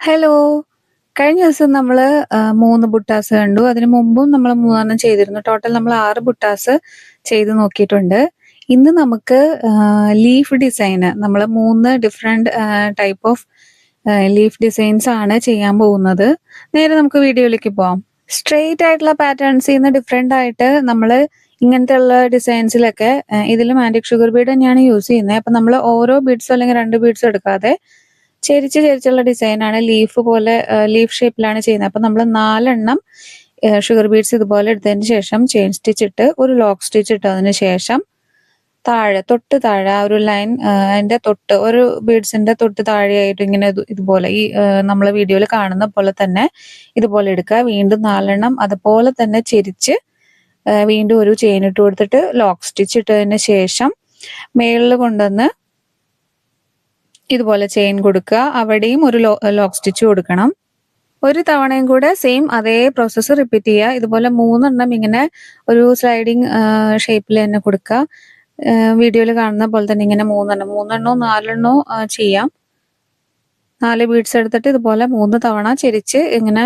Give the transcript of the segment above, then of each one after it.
Hello. കഴിഞ്ഞ ദിവസം നമ്മള് 3 ബുട്ടാസ് കണ്ടു. അതിന് മുമ്പും നമ്മള് 3 എണ്ണം ചെയ്തിരുന്നു. ടോട്ടൽ നമ്മൾ 6 ബുട്ടാസ് ചെയ്ത് നോക്കിയിട്ടുണ്ട്. ഇന്ന് നമുക്ക് ലീഫ് ഡിസൈന് നമ്മള് 3 different type of leaf designs ആണ് ചെയ്യാൻ പോകുന്നത്. നേരെ നമുക്ക് വീഡിയോയിലേക്ക് പോവാം. സ്ട്രെയിറ്റ് ആയിട്ടുള്ള പാറ്റേൺസീന്ന് ഡിഫറന്റ് ആയിട്ട് നമ്മള് ഇങ്ങനത്തെയുള്ള ഡിസൈൻസിലൊക്കെ ഇതിലും ആന്റിക് ഷുഗർ ബീഡ് തന്നെയാണ് യൂസ് ചെയ്യുന്നത്. അപ്പൊ നമ്മള് ഓരോ ബീഡ്സോ അല്ലെങ്കിൽ 2 ബീഡ്സോ എടുക്കാതെ ചെരിച്ചുള്ള ഡിസൈനാണ് ലീഫ് പോലെ ലീഫ് ഷേപ്പിലാണ് ചെയ്യുന്നത്. അപ്പൊ നമ്മൾ 4 എണ്ണം ഷുഗർ ബീഡ്സ് ഇതുപോലെ എടുത്തതിന് ശേഷം ചെയിൻ സ്റ്റിച്ച് ഇട്ട് ഒരു ലോക്ക് സ്റ്റിച്ച് ഇട്ടതിന് ശേഷം തൊട്ട് താഴെ ആ ഒരു ലൈൻ അതിന്റെ തൊട്ട് ഒരു ബീഡ്സിന്റെ തൊട്ട് താഴെയായിട്ട് ഇങ്ങനെ ഇതുപോലെ ഈ നമ്മളെ വീഡിയോയിൽ കാണുന്ന പോലെ തന്നെ ഇതുപോലെ എടുക്കുക. വീണ്ടും 4 എണ്ണം അതുപോലെ തന്നെ ചെരിച്ച് വീണ്ടും ഒരു ചെയിൻ ഇട്ട് കൊടുത്തിട്ട് ലോക്ക് സ്റ്റിച്ച് ഇട്ടതിന് ശേഷം മേളിൽ കൊണ്ടുവന്ന് ഇതുപോലെ ചെയിൻ കൊടുക്കുക. അവിടെയും ഒരു ലോക്ക് സ്റ്റിച്ച് കൊടുക്കണം. ഒരു തവണയും കൂടെ സെയിം അതേ പ്രോസസ്സ് റിപ്പീറ്റ് ചെയ്യുക. ഇതുപോലെ 3 എണ്ണം ഇങ്ങനെ ഒരു സ്ലൈഡിങ് ഷേപ്പിൽ തന്നെ കൊടുക്കുക. വീഡിയോയിൽ കാണുന്ന പോലെ തന്നെ ഇങ്ങനെ 3 എണ്ണോ 4 എണ്ണോ ചെയ്യാം. 4 ബീഡ്സ് എടുത്തിട്ട് ഇതുപോലെ 3 തവണ ചെരിച്ച് ഇങ്ങനെ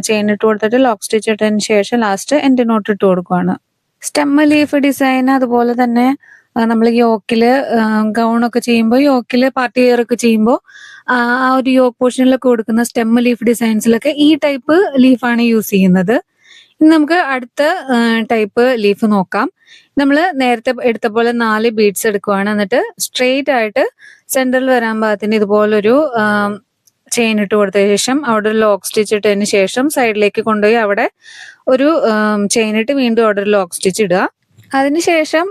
ചെയിൻ ഇട്ട് കൊടുത്തിട്ട് ലോക്ക് സ്റ്റിച്ച് ഇട്ടതിന് ശേഷം ലാസ്റ്റ് എൻഡ് നോട്ട് ഇട്ട് കൊടുക്കുകയാണ്. സ്റ്റെം ലീഫ് ഡിസൈൻ അതുപോലെ തന്നെ നമ്മൾ യോക്കില് ഗൗണൊക്കെ ചെയ്യുമ്പോൾ യോക്കില് പാർട്ടി വെയർ ഒക്കെ ചെയ്യുമ്പോൾ ആ ഒരു യോക്ക് പോർഷനിലൊക്കെ കൊടുക്കുന്ന സ്റ്റെം ലീഫ് ഡിസൈൻസിലൊക്കെ ഈ ടൈപ്പ് ലീഫാണ് യൂസ് ചെയ്യുന്നത്. ഇനി നമുക്ക് അടുത്ത ടൈപ്പ് ലീഫ് നോക്കാം. നമ്മൾ നേരത്തെ എടുത്ത പോലെ 4 ബീഡ്സ് എടുക്കുവാണ്. എന്നിട്ട് സ്ട്രെയിറ്റ് ആയിട്ട് സെന്ററിൽ വരാൻ പാകത്തിന് ഇതുപോലൊരു ചെയിൻ ഇട്ട് കൊടുത്ത ശേഷം അവിടെ ഒരു ലോക്ക് സ്റ്റിച്ച് ഇട്ടതിന് ശേഷം സൈഡിലേക്ക് കൊണ്ടുപോയി അവിടെ ഒരു ചെയിൻ ഇട്ട് വീണ്ടും അവിടെ ഒരു ലോക്ക് സ്റ്റിച്ച് ഇടുക. അതിനുശേഷം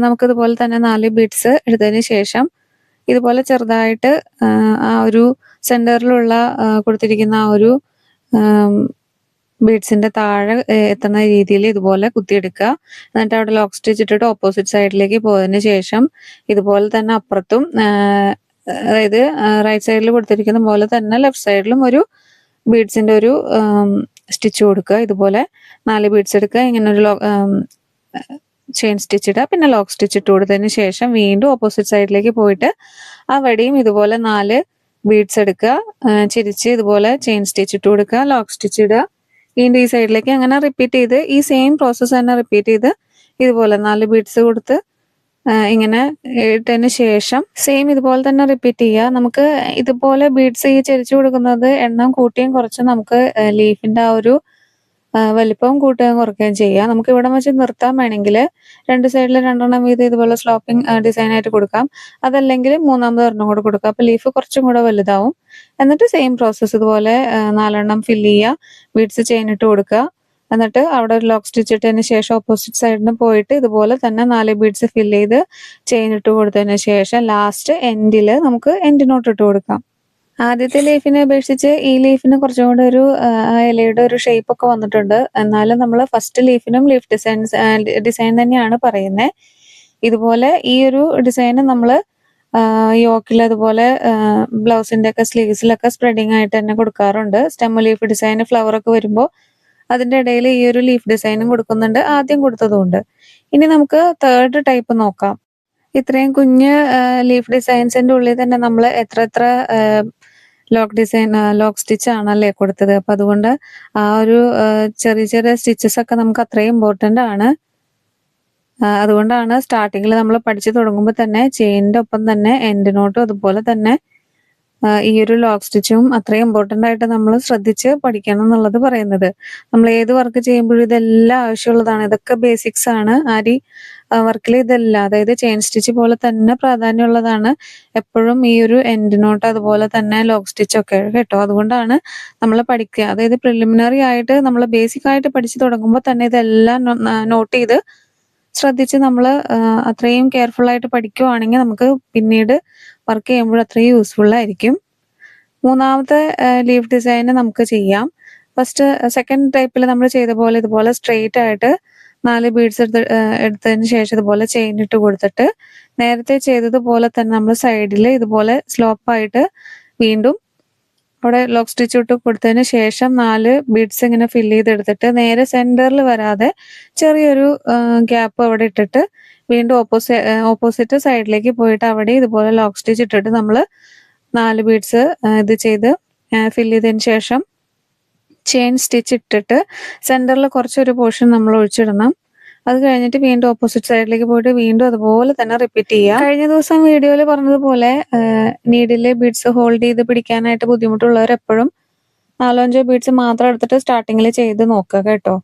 നമുക്കിതുപോലെ തന്നെ 4 ബീഡ്സ് എടുത്തതിന് ശേഷം ഇതുപോലെ ചെറുതായിട്ട് ആ ഒരു സെന്ററിലുള്ള കൊടുത്തിരിക്കുന്ന ആ ഒരു ബീഡ്സിന്റെ താഴെ എത്തുന്ന രീതിയിൽ ഇതുപോലെ കുത്തിയെടുക്കുക. എന്നിട്ട് അവിടെ ലോക്ക് സ്റ്റിച്ച് ഇട്ടിട്ട് ഓപ്പോസിറ്റ് സൈഡിലേക്ക് പോയതിന് ശേഷം ഇതുപോലെ തന്നെ അപ്പുറത്തും അതായത് റൈറ്റ് സൈഡിൽ കൊടുത്തിരിക്കുന്ന പോലെ തന്നെ ലെഫ്റ്റ് സൈഡിലും ഒരു ബീഡ്സിന്റെ ഒരു സ്റ്റിച്ച് കൊടുക്കുക. ഇതുപോലെ 4 ബീഡ്സ് എടുക്കുക. ഇങ്ങനെ ഒരു ചെയിൻ സ്റ്റിച്ച് ഇടുക. പിന്നെ ലോക്ക് സ്റ്റിച്ച് ഇട്ട് കൊടുത്തതിന് ശേഷം വീണ്ടും ഓപ്പോസിറ്റ് സൈഡിലേക്ക് പോയിട്ട് അവിടെയും ഇതുപോലെ 4 ബീഡ്സ് എടുക്കുക. ചിരിച്ച് ഇതുപോലെ ചെയിൻ സ്റ്റിച്ച് ഇട്ട് കൊടുക്കുക. ലോക്ക് സ്റ്റിച്ച് ഇടുക. വീണ്ടും ഈ സൈഡിലേക്ക് അങ്ങനെ റിപ്പീറ്റ് ചെയ്ത് ഈ സെയിം പ്രോസസ്സ് തന്നെ റിപ്പീറ്റ് ചെയ്ത് ഇതുപോലെ 4 ബീഡ്സ് കൊടുത്ത് ഇങ്ങനെ ഇട്ടതിന് ശേഷം സെയിം ഇതുപോലെ തന്നെ റിപ്പീറ്റ് ചെയ്യുക. നമുക്ക് ഇതുപോലെ ബീഡ്സ് ഈ ചെരിച്ചു കൊടുക്കുന്നത് എണ്ണം കൂട്ടിയും കുറച്ചും നമുക്ക് ലീഫിന്റെ ആ ഒരു വലിപ്പം കൂട്ടുകയും കുറയ്ക്കുകയും ചെയ്യാം. നമുക്ക് ഇവിടെ വെച്ച് നിർത്താൻ വേണമെങ്കിൽ 2 സൈഡിൽ 2 എണ്ണം വീതം ഇതുപോലെ സ്ലോപ്പിംഗ് ഡിസൈൻ ആയിട്ട് കൊടുക്കാം. അതല്ലെങ്കിൽ 3ാമത് ഒരെണ്ണം കൂടെ കൊടുക്കാം. അപ്പൊ ലീഫ് കുറച്ചും കൂടെ വലുതാവും. എന്നിട്ട് സെയിം പ്രോസസ്സ് ഇതുപോലെ 4 എണ്ണം ഫില്ല് ചെയ്യുക. ബീഡ്സ് ചെയിൻ ഇട്ട് കൊടുക്കുക. എന്നിട്ട് അവിടെ ഒരു ലോക്ക് സ്റ്റിച്ച് ഇട്ടതിന് ശേഷം ഓപ്പോസിറ്റ് സൈഡിന് പോയിട്ട് ഇതുപോലെ തന്നെ 4 ബീഡ്സ് ഫില്ല് ചെയ്ത് ചെയിൻ ഇട്ട് കൊടുത്തതിന് ശേഷം ലാസ്റ്റ് എൻഡിൽ നമുക്ക് എൻഡ് നോട്ട് ഇട്ട് കൊടുക്കാം. ആദ്യത്തെ ലീഫിനെ അപേക്ഷിച്ച് ഈ ലീഫിന് കുറച്ചും കൂടെ ഒരു ഇലയുടെ ഒരു ഷേപ്പ് ഒക്കെ വന്നിട്ടുണ്ട്. എന്നാലും നമ്മൾ ഫസ്റ്റ് ലീഫിനും ലീഫ് ഡിസൈൻ തന്നെയാണ് പറയുന്നത്. ഇതുപോലെ ഈ ഒരു ഡിസൈൻ നമ്മൾ യോക്കിൽ അതുപോലെ ബ്ലൗസിന്റെ ഒക്കെ സ്ലീവ്സിലൊക്കെ സ്പ്രെഡിങ് ആയിട്ട് തന്നെ കൊടുക്കാറുണ്ട്. സ്റ്റെം ലീഫ് ഡിസൈൻ ഫ്ലവർ ഒക്കെ വരുമ്പോൾ അതിന്റെ ഇടയിൽ ഈ ഒരു ലീഫ് ഡിസൈനും കൊടുക്കുന്നുണ്ട്. ആദ്യം കൊടുത്തതുകൊണ്ട്. ഇനി നമുക്ക് തേർഡ് ടൈപ്പ് നോക്കാം. ഇത്രയും കുഞ്ഞ് ലീഫ് ഡിസൈൻസിന്റെ ഉള്ളിൽ തന്നെ നമ്മൾ എത്ര ലോക്ക് സ്റ്റിച്ച് ആണല്ലേ കൊടുത്തത്. അപ്പൊ അതുകൊണ്ട് ആ ഒരു ചെറിയ സ്റ്റിച്ചസ് ഒക്കെ നമുക്ക് അത്രയും ഇമ്പോർട്ടന്റ് ആണ്. അതുകൊണ്ടാണ് സ്റ്റാർട്ടിങ്ങിൽ നമ്മൾ പഠിച്ചു തുടങ്ങുമ്പോൾ തന്നെ ചെയിനിന്റെ ഒപ്പം തന്നെ എൻഡ് നോട്ടും അതുപോലെ തന്നെ ഈ ഒരു ലോക്ക് സ്റ്റിച്ചും അത്രയും ഇമ്പോർട്ടന്റ് ആയിട്ട് നമ്മൾ ശ്രദ്ധിച്ച് പഠിക്കണം എന്നുള്ളത് പറയുന്നത്. നമ്മൾ ഏത് വർക്ക് ചെയ്യുമ്പോഴും ഇതെല്ലാം ആവശ്യമുള്ളതാണ്. ഇതൊക്കെ ബേസിക്സ് ആണ്. വർക്കിൽ ഇതെല്ലാം അതായത് ചെയിൻ സ്റ്റിച്ച് പോലെ തന്നെ പ്രാധാന്യമുള്ളതാണ് എപ്പോഴും ഈ ഒരു എൻഡ് നോട്ട് അതുപോലെ തന്നെ ലോക്ക് സ്റ്റിച്ച് ഒക്കെ കേട്ടോ. അതുകൊണ്ടാണ് നമ്മൾ പഠിക്കുക. അതായത് പ്രിലിമിനറി ആയിട്ട് നമ്മൾ ബേസിക് ആയിട്ട് പഠിച്ചു തുടങ്ങുമ്പോൾ തന്നെ ഇതെല്ലാം നോട്ട് ചെയ്ത് ശ്രദ്ധിച്ച് നമ്മൾ അത്രയും കെയർഫുൾ ആയിട്ട് പഠിക്കുവാണെങ്കിൽ നമുക്ക് പിന്നീട് വർക്ക് ചെയ്യുമ്പോൾ അത്രയും യൂസ്ഫുൾ ആയിരിക്കും. 3ാമത്തെ ലീഫ് ഡിസൈൻ നമുക്ക് ചെയ്യാം. സെക്കൻഡ് ടൈപ്പിൽ നമ്മൾ ചെയ്ത പോലെ ഇതുപോലെ സ്ട്രെയിറ്റ് ആയിട്ട് 4 ബീഡ്സ് എടുത്തതിന് ശേഷം ഇതുപോലെ ചെയിൻ ഇട്ട് കൊടുത്തിട്ട് നേരത്തെ ചെയ്തതുപോലെ തന്നെ നമ്മൾ സൈഡിൽ ഇതുപോലെ സ്ലോപ്പായിട്ട് വീണ്ടും അവിടെ ലോക്ക് സ്റ്റിച്ച് ഇട്ട് കൊടുത്തതിന് ശേഷം 4 ബീഡ്സ് ഇങ്ങനെ ഫില്ല് ചെയ്തെടുത്തിട്ട് നേരെ സെന്ററിൽ വരാതെ ചെറിയൊരു ഗ്യാപ്പ് അവിടെ ഇട്ടിട്ട് വീണ്ടും ഓപ്പോസിറ്റ് സൈഡിലേക്ക് പോയിട്ട് അവിടെ ഇതുപോലെ ലോക്ക് സ്റ്റിച്ച് ഇട്ടിട്ട് നമ്മൾ 4 ബീഡ്സ് ഇത് ചെയ്ത് ഫില്ല് ചെയ്തതിന് ശേഷം ചെയിൻ സ്റ്റിച്ച് ഇട്ടിട്ട് സെന്ററിൽ കുറച്ചൊരു പോർഷൻ നമ്മൾ ഒഴിച്ചിടണം. അത് കഴിഞ്ഞിട്ട് വീണ്ടും ഓപ്പോസിറ്റ് സൈഡിലേക്ക് പോയിട്ട് വീണ്ടും അതുപോലെ തന്നെ റിപ്പീറ്റ് ചെയ്യുക. കഴിഞ്ഞ ദിവസം വീഡിയോയിൽ പറഞ്ഞതുപോലെ നീഡിലെ ബീഡ്സ് ഹോൾഡ് ചെയ്ത് പിടിക്കാനായിട്ട് ബുദ്ധിമുട്ടുള്ളവർ എപ്പോഴും 4-5 ബീഡ്സ് മാത്രം എടുത്തിട്ട് സ്റ്റാർട്ടിങ്ങിൽ ചെയ്ത് നോക്കുക കേട്ടോ.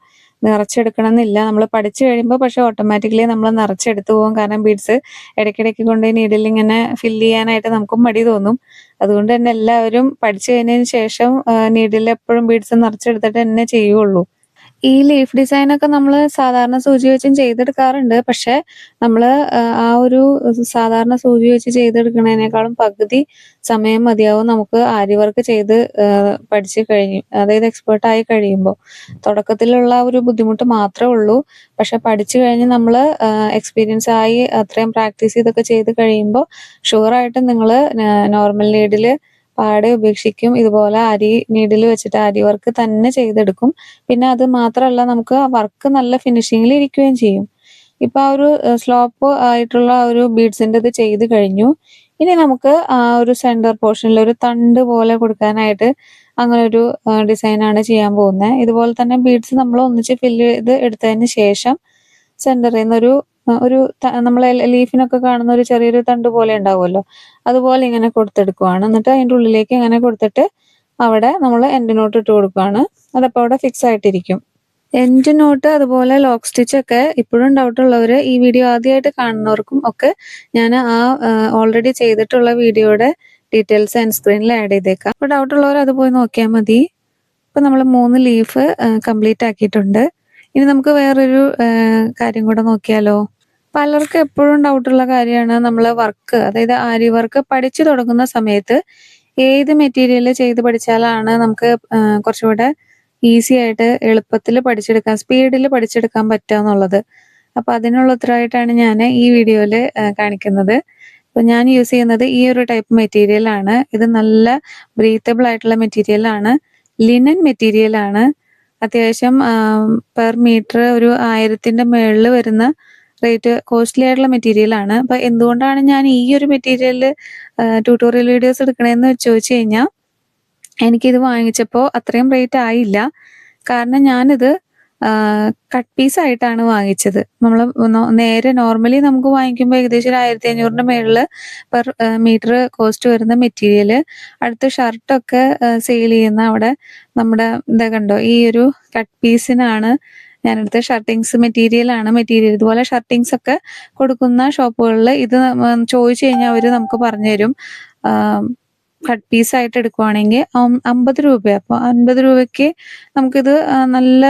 നിറച്ചെടുക്കണം എന്നില്ല. നമ്മൾ പഠിച്ചു കഴിയുമ്പോൾ പക്ഷെ ഓട്ടോമാറ്റിക്കലി നമ്മൾ നിറച്ചെടുത്തു പോകും. കാരണം ബീഡ്സ് ഇടയ്ക്കിടയ്ക്ക് കൊണ്ട് നീഡിൽ ഇങ്ങനെ ഫില്ല് ചെയ്യാനായിട്ട് നമുക്കും മടി തോന്നും. അതുകൊണ്ട് തന്നെ എല്ലാവരും പഠിച്ചു കഴിഞ്ഞതിന് ശേഷം നീഡിൽ എപ്പോഴും ബീഡ്സ് നിറച്ചെടുത്തിട്ട് തന്നെ ചെയ്യുള്ളൂ. ഈ ലീഫ് ഡിസൈൻ ഒക്കെ നമ്മൾ സാധാരണ സൂചി വെച്ചും ചെയ്തെടുക്കാറുണ്ട്. പക്ഷെ നമ്മൾ ആ ഒരു സാധാരണ സൂചി വെച്ച് ചെയ്തെടുക്കുന്നതിനേക്കാളും പകുതി സമയം മതിയാവും നമുക്ക് ആരി വർക്ക് ചെയ്ത് പഠിച്ച് കഴിഞ്ഞു, അതായത് എക്സ്പേർട്ട് ആയി കഴിയുമ്പോൾ. തുടക്കത്തിലുള്ള ഒരു ബുദ്ധിമുട്ട് മാത്രമേ ഉള്ളൂ. പക്ഷെ പഠിച്ചു കഴിഞ്ഞ് നമ്മൾ എക്സ്പീരിയൻസ് ആയി അത്രയും പ്രാക്ടീസ് ചെയ്തൊക്കെ ചെയ്ത് കഴിയുമ്പോൾ ഷുവറായിട്ടും നിങ്ങൾ നോർമൽ നീഡിൽ പാടെ ഉപേക്ഷിക്കും. ഇതുപോലെ അരി നീഡിൽ വെച്ചിട്ട് അരി വർക്ക് തന്നെ ചെയ്തെടുക്കും. പിന്നെ അത് മാത്രമല്ല നമുക്ക് ആ വർക്ക് നല്ല ഫിനിഷിങ്ങിൽ ഇരിക്കുകയും ചെയ്യും. ഇപ്പൊ ആ ഒരു സ്ലോപ്പ് ആയിട്ടുള്ള ആ ഒരു ബീഡ്സിന്റെ ഇത് ചെയ്ത് കഴിഞ്ഞു. ഇനി നമുക്ക് ആ ഒരു സെന്റർ പോർഷനിൽ ഒരു തണ്ട് പോലെ കൊടുക്കാനായിട്ട് അങ്ങനെ ഒരു ഡിസൈനാണ് ചെയ്യാൻ പോകുന്നത്. ഇതുപോലെ തന്നെ ബീഡ്സ് നമ്മൾ ഒന്നിച്ച് ഫില്ല് ചെയ്ത് എടുത്തതിന് ശേഷം സെന്ററിൽ നിന്ന് ഒരു നമ്മളെ ലീഫിനൊക്കെ കാണുന്ന ഒരു ചെറിയൊരു തണ്ട് പോലെ ഉണ്ടാവുമല്ലോ, അതുപോലെ ഇങ്ങനെ കൊടുത്തെടുക്കുവാണ്. എന്നിട്ട് അതിൻ്റെ ഉള്ളിലേക്ക് ഇങ്ങനെ കൊടുത്തിട്ട് അവിടെ നമ്മൾ എൻഡ് നോട്ട് ഇട്ട് കൊടുക്കുകയാണ്. അതപ്പോൾ അവിടെ ഫിക്സ് ആയിട്ടിരിക്കും. എൻഡ് നോട്ട് അതുപോലെ ലോക്ക് സ്റ്റിച്ച് ഒക്കെ ഇപ്പോഴും ഡൗട്ട് ഉള്ളവർ ഈ വീഡിയോ ആദ്യമായിട്ട് കാണുന്നവർക്കും ഒക്കെ ഞാൻ ഓൾറെഡി ചെയ്തിട്ടുള്ള വീഡിയോയുടെ ഡീറ്റെയിൽസ് എൻഡ് സ്ക്രീനിൽ ആഡ് ചെയ്തേക്കാം. അപ്പോൾ ഡൗട്ട് ഉള്ളവർ അത് പോയി നോക്കിയാൽ മതി. ഇപ്പം നമ്മൾ 3 ലീഫ് കംപ്ലീറ്റ് ആക്കിയിട്ടുണ്ട്. ഇനി നമുക്ക് വേറൊരു കാര്യം കൂടെ നോക്കിയാലോ. പലർക്കും എപ്പോഴും ഡൗട്ടുള്ള കാര്യമാണ് നമ്മൾ വർക്ക്, അതായത് ആരി വർക്ക് പഠിച്ചു തുടങ്ങുന്ന സമയത്ത് ഏത് മെറ്റീരിയൽ ചെയ്ത് പഠിച്ചാലാണ് നമുക്ക് കുറച്ചുകൂടെ ഈസി ആയിട്ട് എളുപ്പത്തിൽ പഠിച്ചെടുക്കാൻ, സ്പീഡിൽ പഠിച്ചെടുക്കാൻ പറ്റുക എന്നുള്ളത്. അപ്പോൾ അതിനുള്ള ഉത്തരവായിട്ടാണ് ഞാൻ ഈ വീഡിയോയിൽ കാണിക്കുന്നത്. അപ്പോൾ ഞാൻ യൂസ് ചെയ്യുന്നത് ഈ ഒരു ടൈപ്പ് മെറ്റീരിയലാണ്. ഇത് നല്ല ബ്രീത്തബിൾ ആയിട്ടുള്ള മെറ്റീരിയലാണ്, ലിനൻ മെറ്റീരിയലാണ്. അത്യാവശ്യം പെർ മീറ്റർ ഒരു 1000ന്റെ മുകളിൽ വരുന്ന റേറ്റ് കോസ്റ്റ്ലി ആയിട്ടുള്ള മെറ്റീരിയലാണ്. അപ്പൊ എന്തുകൊണ്ടാണ് ഞാൻ ഈ ഒരു മെറ്റീരിയലിൽ ട്യൂട്ടോറിയൽ വീഡിയോസ് എടുക്കണേന്ന് ചോദിച്ചു കഴിഞ്ഞാൽ, എനിക്കിത് വാങ്ങിച്ചപ്പോൾ അത്രയും റേറ്റ് ആയില്ല. കാരണം ഞാനിത് കട്ട് പീസ് ആയിട്ടാണ് വാങ്ങിച്ചത്. നമ്മൾ നേരെ നോർമലി നമുക്ക് വാങ്ങിക്കുമ്പോൾ ഏകദേശം 1500ന്റെ മുകളിൽ പെർ മീറ്റർ കോസ്റ്റ് വരുന്ന മെറ്റീരിയൽ അടുത്ത ഷർട്ടൊക്കെ സെയിൽ ചെയ്യുന്ന അവിടെ നമ്മുടെ എന്താ കണ്ടോ ഈ ഒരു കട്ട് പീസിനാണ് ഞാനെടുത്ത ഷർട്ടിങ്സ് മെറ്റീരിയലാണ്. ഇതുപോലെ ഷർട്ടിങ്സ് ഒക്കെ കൊടുക്കുന്ന ഷോപ്പുകളിൽ ഇത് ചോദിച്ചു കഴിഞ്ഞാൽ അവർ നമുക്ക് പറഞ്ഞു തരും. കട്ട് പീസ് ആയിട്ട് എടുക്കുവാണെങ്കിൽ 50 രൂപ. അപ്പോൾ 50 രൂപയ്ക്ക് നമുക്കിത് നല്ല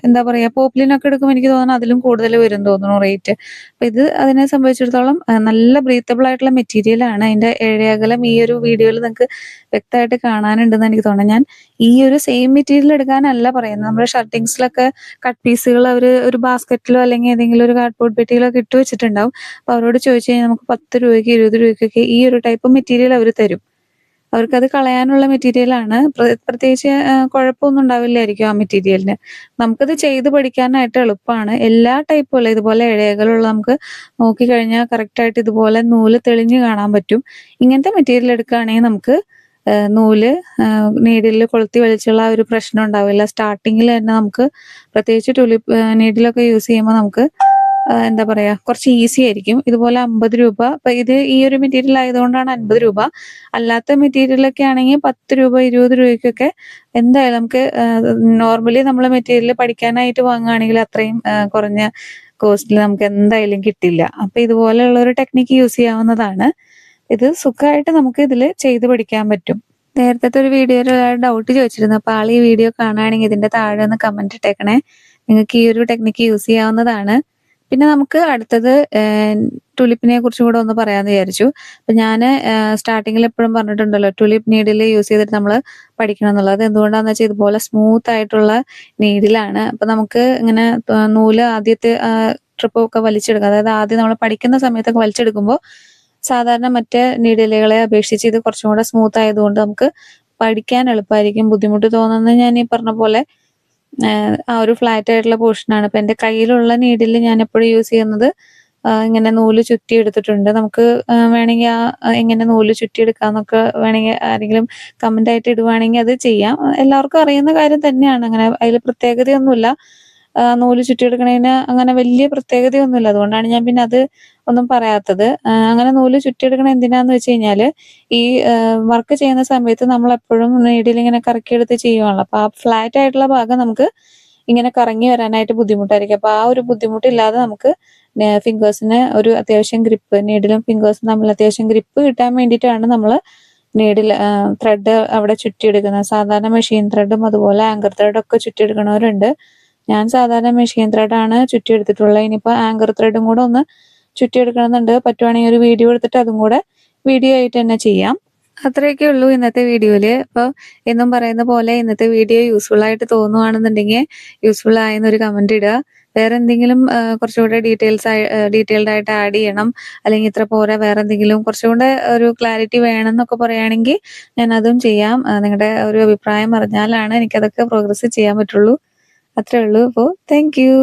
എന്താ പറയുക, പോപ്ലിനൊക്കെ എടുക്കുമ്പോൾ എനിക്ക് തോന്നുന്നു അതിലും കൂടുതൽ വരും തോന്നുന്നു റേറ്റ്. അപ്പം ഇത് അതിനെ സംബന്ധിച്ചിടത്തോളം നല്ല ബ്രീത്തബിൾ ആയിട്ടുള്ള മെറ്റീരിയലാണ്. അതിൻ്റെ ഇഴയകലം ഈ ഒരു വീഡിയോയിൽ നിങ്ങൾക്ക് വ്യക്തമായിട്ട് കാണാനുണ്ടെന്ന് എനിക്ക് തോന്നുന്നു. ഞാൻ ഈ ഒരു സെയിം മെറ്റീരിയൽ എടുക്കാനല്ല പറയുന്നത്. നമ്മുടെ ഷർട്ടിങ്സിലൊക്കെ കട്ട് പീസുകൾ അവർ ഒരു ബാസ്ക്കറ്റിലോ അല്ലെങ്കിൽ ഏതെങ്കിലും ഒരു കാർഡ്ബോർഡ് പെട്ടിയിലൊക്കെ ഇട്ട് വെച്ചിട്ടുണ്ടാവും. അപ്പോൾ അവരോട് ചോദിച്ചു കഴിഞ്ഞാൽ നമുക്ക് 10 രൂപയ്ക്ക് 20 രൂപയ്ക്കൊക്കെ ഈ ഒരു ടൈപ്പ് മെറ്റീരിയൽ അവർ തരും. അവർക്കത് കളയാനുള്ള മെറ്റീരിയലാണ്. പ്രത്യേകിച്ച് കുഴപ്പമൊന്നും ഉണ്ടാവില്ലായിരിക്കും ആ മെറ്റീരിയലിന്. നമുക്കത് ചെയ്ത് പഠിക്കാനായിട്ട് എളുപ്പമാണ്. എല്ലാ ടൈപ്പും അല്ല, ഇതുപോലെ ഇഴകളുള്ള നമുക്ക് നോക്കിക്കഴിഞ്ഞാൽ കറക്റ്റായിട്ട് ഇതുപോലെ നൂല് തെളിഞ്ഞ് കാണാൻ പറ്റും. ഇങ്ങനത്തെ മെറ്റീരിയൽ എടുക്കുകയാണെങ്കിൽ നമുക്ക് നൂല് നീഡിൽ കൊളുത്തി വലിച്ചുള്ള ഒരു പ്രശ്നം ഉണ്ടാവില്ല. സ്റ്റാർട്ടിങ്ങിൽ തന്നെ നമുക്ക് പ്രത്യേകിച്ച് ടുലിപ്പ് നീഡിലൊക്കെ യൂസ് ചെയ്യുമ്പോൾ നമുക്ക് എന്താ പറയാ കുറച്ച് ഈസി ആയിരിക്കും. ഇതുപോലെ 50 രൂപ. അപ്പൊ ഇത് ഈ ഒരു മെറ്റീരിയൽ ആയതുകൊണ്ടാണ് 50 രൂപ. അല്ലാത്ത മെറ്റീരിയലൊക്കെ ആണെങ്കിൽ 10 രൂപ 20 രൂപയ്ക്കൊക്കെ എന്തായാലും നമുക്ക് നോർമലി നമ്മൾ മെറ്റീരിയൽ പഠിക്കാനായിട്ട് വാങ്ങുകയാണെങ്കിൽ അത്രയും കുറഞ്ഞ കോസ്റ്റിൽ നമുക്ക് എന്തായാലും കിട്ടില്ല. അപ്പൊ ഇതുപോലെയുള്ള ഒരു ടെക്നിക്ക് യൂസ് ചെയ്യാവുന്നതാണ്. ഇത് സുഖമായിട്ട് നമുക്ക് ഇതിൽ ചെയ്ത് പഠിക്കാൻ പറ്റും. നേരത്തെ ഒരു വീഡിയോയിൽ ഒരാൾ ഡൗട്ട് ചോദിച്ചിരുന്നു. അപ്പോൾ ആൾ ഈ വീഡിയോ കാണുകയാണെങ്കിൽ ഇതിന്റെ താഴെ ഒന്ന് കമന്റ് ഇട്ടേക്കണേ. നിങ്ങൾക്ക് ഈ ഒരു ടെക്നിക്ക് യൂസ് ചെയ്യാവുന്നതാണ്. പിന്നെ നമുക്ക് അടുത്തത് ടുലിപ്പിനെ കുറിച്ചും കൂടെ ഒന്ന് പറയാമെന്ന് വിചാരിച്ചു. അപ്പം ഞാൻ സ്റ്റാർട്ടിങ്ങിൽ എപ്പോഴും പറഞ്ഞിട്ടുണ്ടല്ലോ ടുലിപ്പ് നീഡിൽ യൂസ് ചെയ്തിട്ട് നമ്മൾ പഠിക്കണം എന്നുള്ളത്. എന്തുകൊണ്ടാന്ന് വെച്ചാൽ ഇതുപോലെ സ്മൂത്ത് ആയിട്ടുള്ള നീഡിലാണ്. അപ്പം നമുക്ക് ഇങ്ങനെ നൂല് ആദ്യത്തെ ട്രിപ്പൊക്കെ വലിച്ചെടുക്കാം. അതായത് ആദ്യം നമ്മൾ പഠിക്കുന്ന സമയത്തൊക്കെ വലിച്ചെടുക്കുമ്പോൾ സാധാരണ മറ്റേ നീഡിലുകളെ അപേക്ഷിച്ച് ഇത് കുറച്ചും കൂടെ സ്മൂത്ത് ആയതുകൊണ്ട് നമുക്ക് പഠിക്കാൻ എളുപ്പമായിരിക്കും. ബുദ്ധിമുട്ട് തോന്നുന്നത് ഞാൻ ഈ പറഞ്ഞ പോലെ ആ ഒരു ഫ്ലാറ്റ് ആയിട്ടുള്ള പോർഷനാണ്. ഇപ്പം എൻ്റെ കയ്യിലുള്ള നീഡിൽ ഞാൻ എപ്പോഴും യൂസ് ചെയ്യുന്നത് ഇങ്ങനെ നൂല് ചുറ്റി എടുത്തിട്ടുണ്ട്. നമുക്ക് വേണമെങ്കിൽ എങ്ങനെ നൂല് ചുറ്റിയെടുക്കാന്നൊക്കെ വേണമെങ്കിൽ ആരെങ്കിലും കമന്റ് ആയിട്ട് ഇടുവാണെങ്കിൽ അത് ചെയ്യാം. എല്ലാവർക്കും അറിയുന്ന കാര്യം തന്നെയാണ്. അങ്ങനെ അതിൽ പ്രത്യേകതയൊന്നുമില്ല. നൂല് ചുറ്റിയെടുക്കണേന് അങ്ങനെ വലിയ പ്രത്യേകതയൊന്നുമില്ല. അതുകൊണ്ടാണ് ഞാൻ പിന്നെ അത് ഒന്നും പറയാത്തത്. അങ്ങനെ നൂല് ചുറ്റിയെടുക്കണ എന്തിനാന്ന് വെച്ച് കഴിഞ്ഞാല്, ഈ വർക്ക് ചെയ്യുന്ന സമയത്ത് നമ്മളെപ്പോഴും നീഡിലിങ്ങനെ കറക്കിയെടുത്ത് ചെയ്യുവാണല്ലോ. അപ്പൊ ആ ഫ്ലാറ്റ് ആയിട്ടുള്ള ഭാഗം നമുക്ക് ഇങ്ങനെ കറങ്ങി വരാനായിട്ട് ബുദ്ധിമുട്ടായിരിക്കും. അപ്പൊ ആ ഒരു ബുദ്ധിമുട്ടില്ലാതെ നമുക്ക് ഫിംഗേഴ്സിന് ഒരു അത്യാവശ്യം ഗ്രിപ്പ്, നീഡിലും ഫിംഗേഴ്സും തമ്മിൽ അത്യാവശ്യം ഗ്രിപ്പ് കിട്ടാൻ വേണ്ടിയിട്ടാണ് നമ്മള് നീഡിൽ ത്രെഡ് അവിടെ ചുറ്റിയെടുക്കുന്നത്. സാധാരണ മെഷീൻ ത്രെഡും അതുപോലെ ആങ്കർ ത്രെഡൊക്കെ ചുറ്റിയെടുക്കണവരുണ്ട്. ഞാൻ സാധാരണ മെഷീൻ ത്രെഡാണ് ചുറ്റിയെടുത്തിട്ടുള്ളത്. ഇനിയിപ്പോ ആങ്കർ ത്രെഡും കൂടെ ഒന്ന് ചുറ്റിയെടുക്കണമെന്നുണ്ട്. പറ്റുവാണെങ്കിൽ ഒരു വീഡിയോ എടുത്തിട്ട് അതും കൂടെ വീഡിയോ ആയിട്ട് തന്നെ ചെയ്യാം. അത്രയൊക്കെ ഉള്ളൂ ഇന്നത്തെ വീഡിയോയില്. അപ്പോൾ എന്നും പറയുന്ന പോലെ ഇന്നത്തെ വീഡിയോ യൂസ്ഫുൾ ആയിട്ട് തോന്നുവാണെന്നുണ്ടെങ്കിൽ യൂസ്ഫുൾ ആയെന്നൊരു കമന്റ് ഇടുക. വേറെ എന്തെങ്കിലും കുറച്ചുകൂടെ ഡീറ്റെയിൽഡ് ആയിട്ട് ആഡ് ചെയ്യണം, അല്ലെങ്കിൽ ഇത്ര പോരാ, വേറെ എന്തെങ്കിലും കുറച്ചുകൂടെ ഒരു ക്ലാരിറ്റി വേണം എന്നൊക്കെ പറയുകയാണെങ്കിൽ ഞാൻ അതും ചെയ്യാം. നിങ്ങളുടെ ഒരു അഭിപ്രായം അറിഞ്ഞാലാണ് എനിക്കതൊക്കെ പ്രോഗ്രസ് ചെയ്യാൻ പറ്റുള്ളൂ. അത്രേ ഉള്ളൂ. അപ്പോൾ താങ്ക് യു.